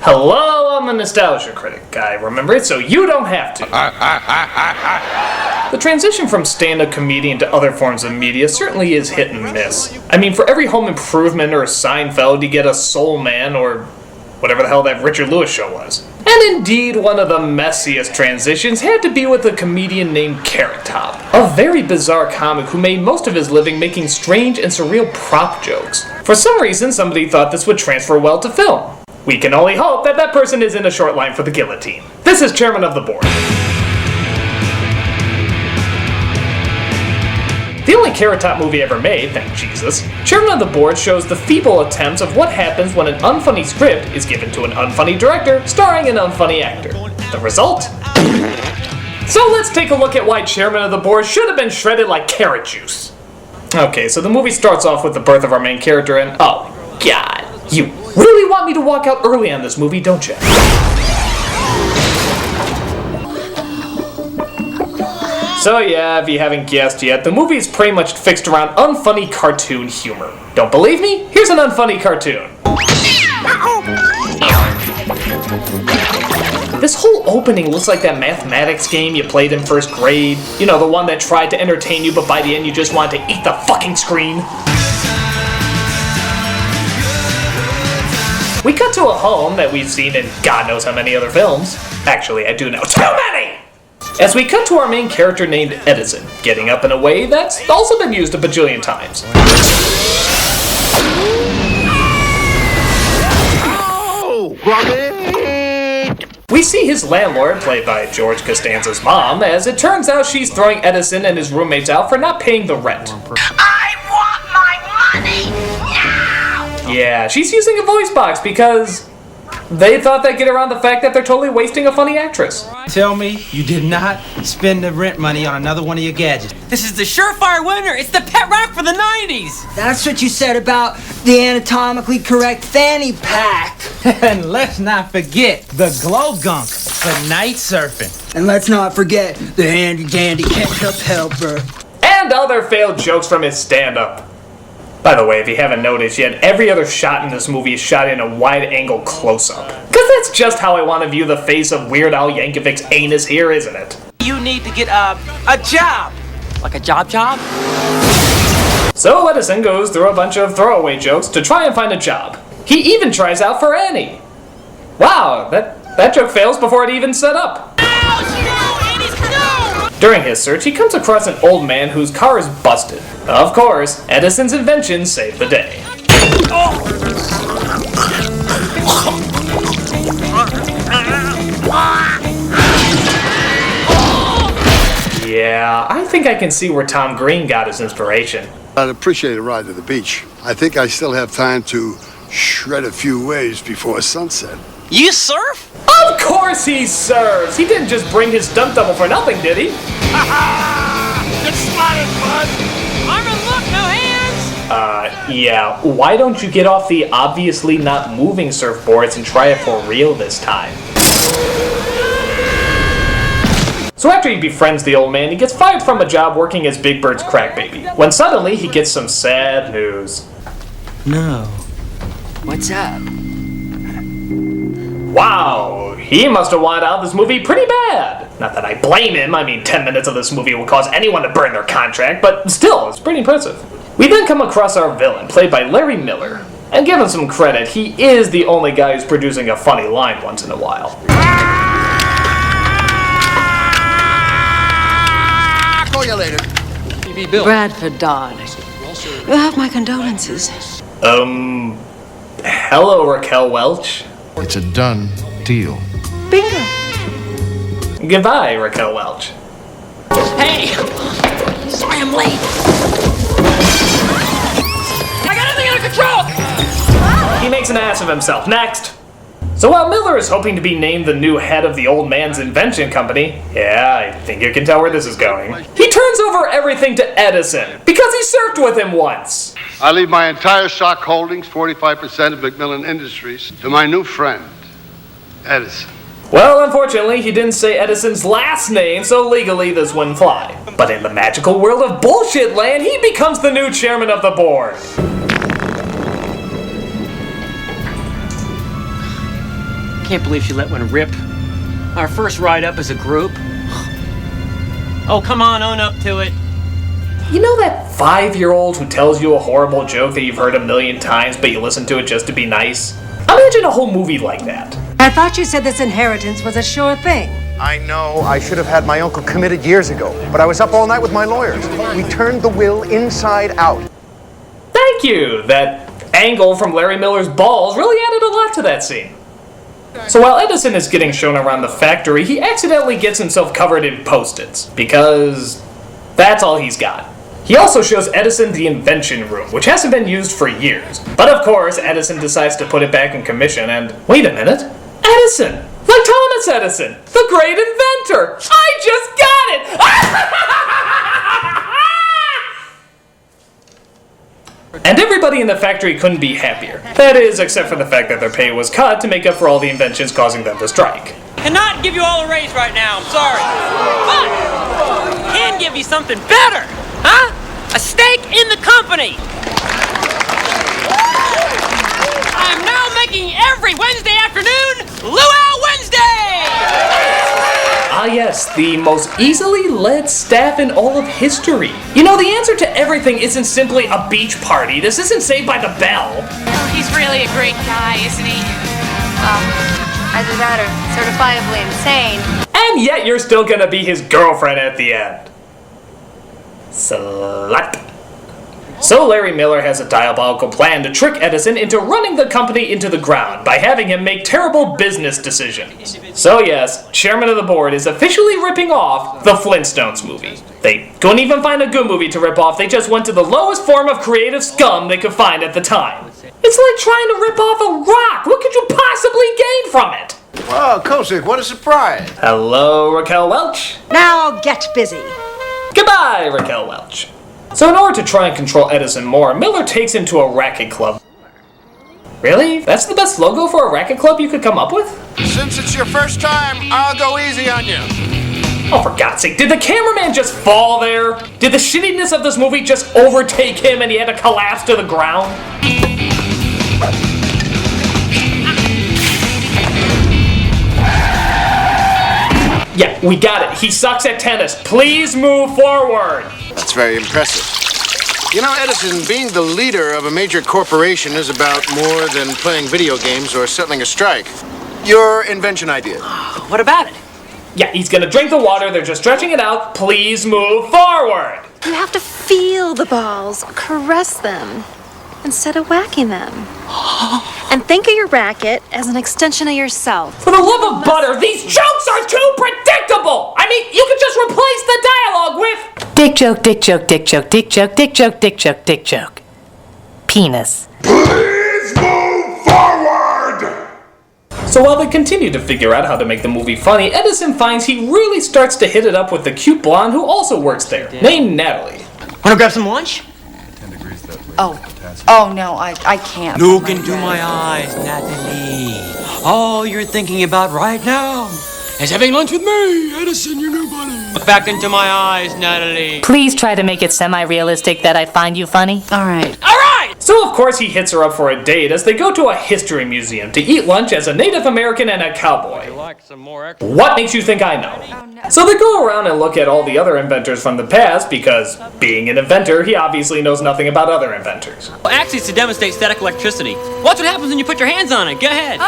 Hello, I'm a nostalgia critic. I remember it so you don't have to. The transition from stand-up comedian to other forms of media certainly is hit and miss. I mean, for every Home Improvement or Seinfeld, you get a Soul Man or whatever the hell that Richard Lewis show was. And indeed, one of the messiest transitions had to be with a comedian named Carrot Top, a very bizarre comic who made most of his living making strange and surreal prop jokes. For some reason, somebody thought this would transfer well to film. We can only hope that that person is in a short line for the guillotine. This is Chairman of the Board. The only Carrot Top movie ever made, thank Jesus, Chairman of the Board shows the feeble attempts of what happens when an unfunny script is given to an unfunny director starring an unfunny actor. The result? So let's take a look at why Chairman of the Board should have been shredded like carrot juice. Okay, so the movie starts off with the birth of our main character and oh god, you really want me to walk out early on this movie, don't you? So yeah, if you haven't guessed yet, the movie is pretty much fixed around unfunny cartoon humor. Don't believe me? Here's an unfunny cartoon. This whole opening looks like that mathematics game you played in first grade. You know, the one that tried to entertain you, but by the end you just wanted to eat the fucking screen. We cut to a home that we've seen in God knows how many other films. Actually, I do know too many! As we cut to our main character named Edison, getting up in a way that's also been used a bajillion times. Oh, we see his landlord, played by George Costanza's mom, as it turns out she's throwing Edison and his roommates out for not paying the rent. I want my money now! Yeah, she's using a voice box because they thought they'd get around the fact that they're totally wasting a funny actress. Tell me you did not spend the rent money on another one of your gadgets. This is the surefire winner. It's the pet rock for the 90s. That's what you said about the anatomically correct fanny pack. And let's not forget the glow gunk for night surfing. And let's not forget the handy dandy ketchup helper. And other failed jokes from his stand-up. By the way, if you haven't noticed yet, every other shot in this movie is shot in a wide-angle close-up. Cause that's just how I want to view the face of Weird Al Yankovic's anus here, isn't it? You need to get a job. Like a job? So Edison goes through a bunch of throwaway jokes to try and find a job. He even tries out for Annie. Wow, that joke fails before it even set up. During his search, he comes across an old man whose car is busted. Of course, Edison's invention saved the day. Yeah, I think I can see where Tom Green got his inspiration. I'd appreciate a ride to the beach. I think I still have time to shred a few waves before sunset. You surf? Of course he serves! He didn't just bring his stunt double for nothing, did he? Get spotted, bud! Armin, look, no hands! Yeah, why don't you get off the obviously not moving surfboards and try it for real this time? So after he befriends the old man, he gets fired from a job working as Big Bird's crack baby, when suddenly he gets some sad news. No. What's up? Wow, he must have wanted out of this movie pretty bad. Not that I blame him, I mean 10 minutes of this movie will cause anyone to burn their contract, but still, it's pretty impressive. We then come across our villain, played by Larry Miller. And give him some credit, he is the only guy who's producing a funny line once in a while. Call you later. Bradford, darling. You have my condolences. Hello, Raquel Welch. It's a done deal. Bingo. Goodbye, Raquel Welch. Hey! Sorry I'm late. I got everything under control! He makes an ass of himself. Next! So while Miller is hoping to be named the new head of the old man's invention company, yeah, I think you can tell where this is going, he turns over everything to Edison, because he surfed with him once! I leave my entire stock holdings, 45% of Macmillan Industries, to my new friend, Edison. Well, unfortunately, he didn't say Edison's last name, so legally this wouldn't fly. But in the magical world of bullshit land, he becomes the new chairman of the board. Can't believe she let one rip. Our first ride up as a group. Oh, come on, own up to it. You know that 5-year-old who tells you a horrible joke that you've heard a million times, but you listen to it just to be nice? Imagine a whole movie like that. I thought you said this inheritance was a sure thing. I know I should have had my uncle committed years ago, but I was up all night with my lawyers. We turned the will inside out. Thank you! That angle from Larry Miller's balls really added a lot to that scene. So while Edison is getting shown around the factory, he accidentally gets himself covered in Post-its, because that's all he's got. He also shows Edison the invention room, which hasn't been used for years. But of course, Edison decides to put it back in commission, and wait a minute, Edison! Like Thomas Edison, the great inventor! I just got it! And everybody in the factory couldn't be happier. That is, except for the fact that their pay was cut to make up for all the inventions causing them to strike. Cannot give you all a raise right now, I'm sorry. But can give you something better, huh? A stake in the company. I'm now making every Wednesday afternoon Luau Wednesday! Ah yes, the most easily led staff in all of history. You know, the answer to everything isn't simply a beach party. This isn't Saved by the Bell. Oh, he's really a great guy, isn't he? Either that or certifiably insane. And yet you're still gonna be his girlfriend at the end. Slut. So Larry Miller has a diabolical plan to trick Edison into running the company into the ground by having him make terrible business decisions. So yes, chairman of the board is officially ripping off the Flintstones movie. They couldn't even find a good movie to rip off, they just went to the lowest form of creative scum they could find at the time. It's like trying to rip off a rock! What could you possibly gain from it? Wow, Kosick, what a surprise. Hello, Raquel Welch. Now get busy. Goodbye, Raquel Welch. So in order to try and control Edison more, Miller takes him to a racket club. Really? That's the best logo for a racket club you could come up with? Since it's your first time, I'll go easy on you. Oh, for God's sake, did the cameraman just fall there? Did the shittiness of this movie just overtake him and he had to collapse to the ground? Yeah, we got it. He sucks at tennis. Please move forward. That's very impressive. You know, Edison, being the leader of a major corporation is about more than playing video games or settling a strike. Your invention idea. What about it? Yeah, he's gonna drink the water. They're just stretching it out. Please move forward. You have to feel the balls, caress them, instead of whacking them. And think of your racket as an extension of yourself. For the love of butter, these jokes are too predictable! I mean, you could just replace the dialogue with... Dick joke, dick joke, dick joke, dick joke, dick joke, dick joke, dick joke. Penis. Please move forward! So while they continue to figure out how to make the movie funny, Edison finds he really starts to hit it up with the cute blonde who also works there, named Natalie. Wanna grab some lunch? Oh no, I can't. Look into my eyes, Natalie. All you're thinking about right now is having lunch with me, Edison, your new buddy. Look back into my eyes, Natalie. Please try to make it semi-realistic that I find you funny. All right. All right! So of course he hits her up for a date as they go to a history museum to eat lunch as a Native American and a cowboy. What makes you think I know? So they go around and look at all the other inventors from the past because, being an inventor, he obviously knows nothing about other inventors. Well, actually, it's to demonstrate static electricity. Watch what happens when you put your hands on it. Go ahead.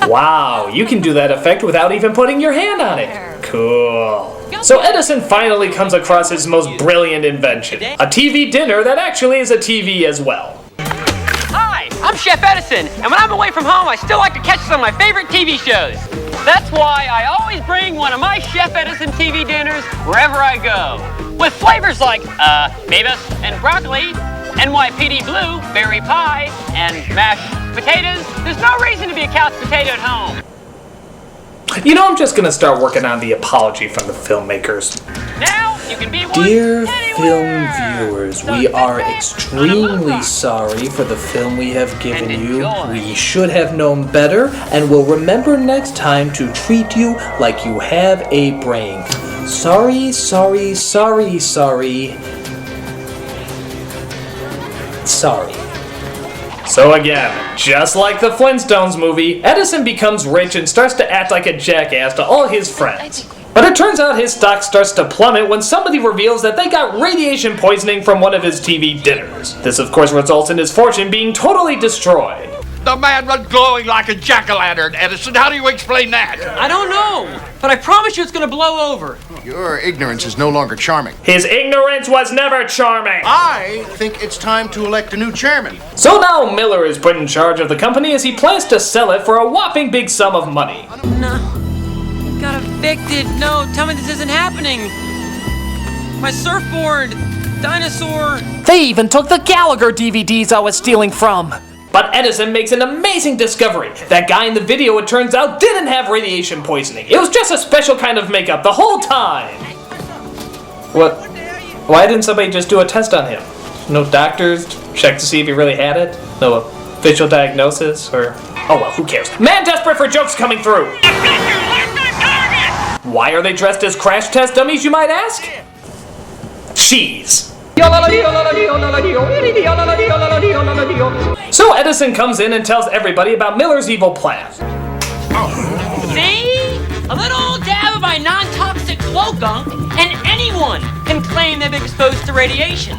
Wow, you can do that effect without even putting your hand on it. Cool. So Edison finally comes across his most brilliant invention, a TV dinner that actually is a TV as well. Hi, I'm Chef Edison, and when I'm away from home, I still like to catch some of my favorite TV shows. That's why I always bring one of my Chef Edison TV dinners wherever I go. With flavors like, Mavis and broccoli, NYPD Blue, berry pie, and mashed potatoes. There's no reason to be a couch potato at home. You know, I'm just gonna start working on the apology from the filmmakers. Now, you can be one Dear anywhere. film viewers, we are extremely sorry for the film we have given you. We should have known better and will remember next time to treat you like you have a brain. Sorry, sorry, sorry, sorry. Sorry. So again, just like the Flintstones movie, Edison becomes rich and starts to act like a jackass to all his friends. But it turns out his stock starts to plummet when somebody reveals that they got radiation poisoning from one of his TV dinners. This of course results in his fortune being totally destroyed. The man was glowing like a jack-o'-lantern, Edison. How do you explain that? I don't know, but I promise you it's gonna blow over. Your ignorance is no longer charming. His ignorance was never charming. I think it's time to elect a new chairman. So now Miller is put in charge of the company as he plans to sell it for a whopping big sum of money. No. Got evicted. No, tell me this isn't happening. My surfboard. Dinosaur. They even took the Gallagher DVDs I was stealing from. But Edison makes an amazing discovery. That guy in the video, it turns out, didn't have radiation poisoning. It was just a special kind of makeup the whole time. What? Why didn't somebody just do a test on him? No doctors check to see if he really had it? No official diagnosis? Or... oh well, who cares? Man desperate for jokes coming through! Why are they dressed as crash test dummies, you might ask? Cheese. So Edison comes in and tells everybody about Miller's evil plan. See? A little dab of my non-toxic glow gunk, and anyone can claim they've been exposed to radiation.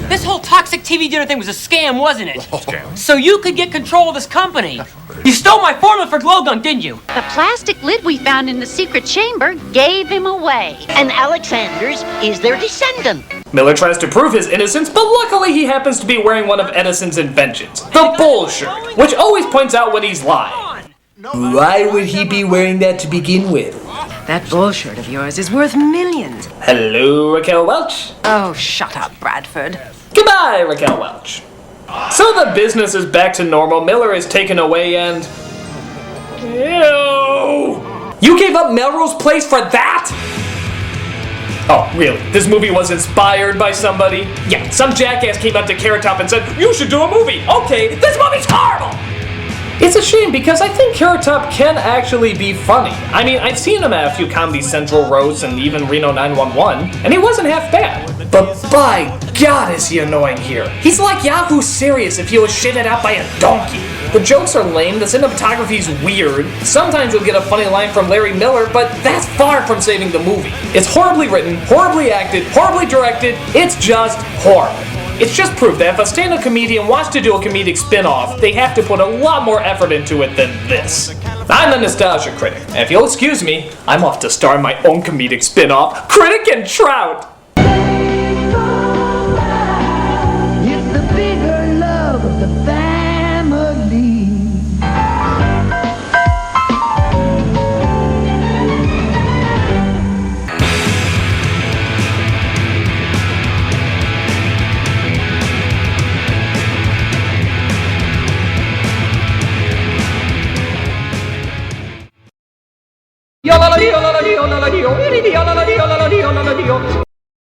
This whole toxic TV dinner thing was a scam, wasn't it? So you could get control of this company. You stole my formula for glow gunk, didn't you? The plastic lid we found in the secret chamber gave him away. And Alexander's is their descendant. Miller tries to prove his innocence, but luckily he happens to be wearing one of Edison's inventions, the bull shirt, which always points out when he's lying. Why would he be wearing that to begin with? That bull shirt of yours is worth millions. Hello, Raquel Welch. Oh, shut up, Bradford. Goodbye, Raquel Welch. So the business is back to normal, Miller is taken away and... ew! You gave up Melrose Place for that? Oh, really? This movie was inspired by somebody? Yeah, some jackass came up to Carrot Top and said, you should do a movie! Okay, this movie's horrible! It's a shame because I think Carrot Top can actually be funny. I mean, I've seen him at a few Comedy Central roasts and even Reno 911, and he wasn't half bad. But by God is he annoying here. He's like Yahoo Serious if he was shitted out by a donkey. The jokes are lame, the cinematography's weird, sometimes you'll get a funny line from Larry Miller, but that's far from saving the movie. It's horribly written, horribly acted, horribly directed, it's just horrible. It's just proof that if a stand-up comedian wants to do a comedic spin-off, they have to put a lot more effort into it than this. I'm the Nostalgia Critic, and if you'll excuse me, I'm off to star in my own comedic spin-off, Critic and Trout! It's the bigger love of the family. Yo,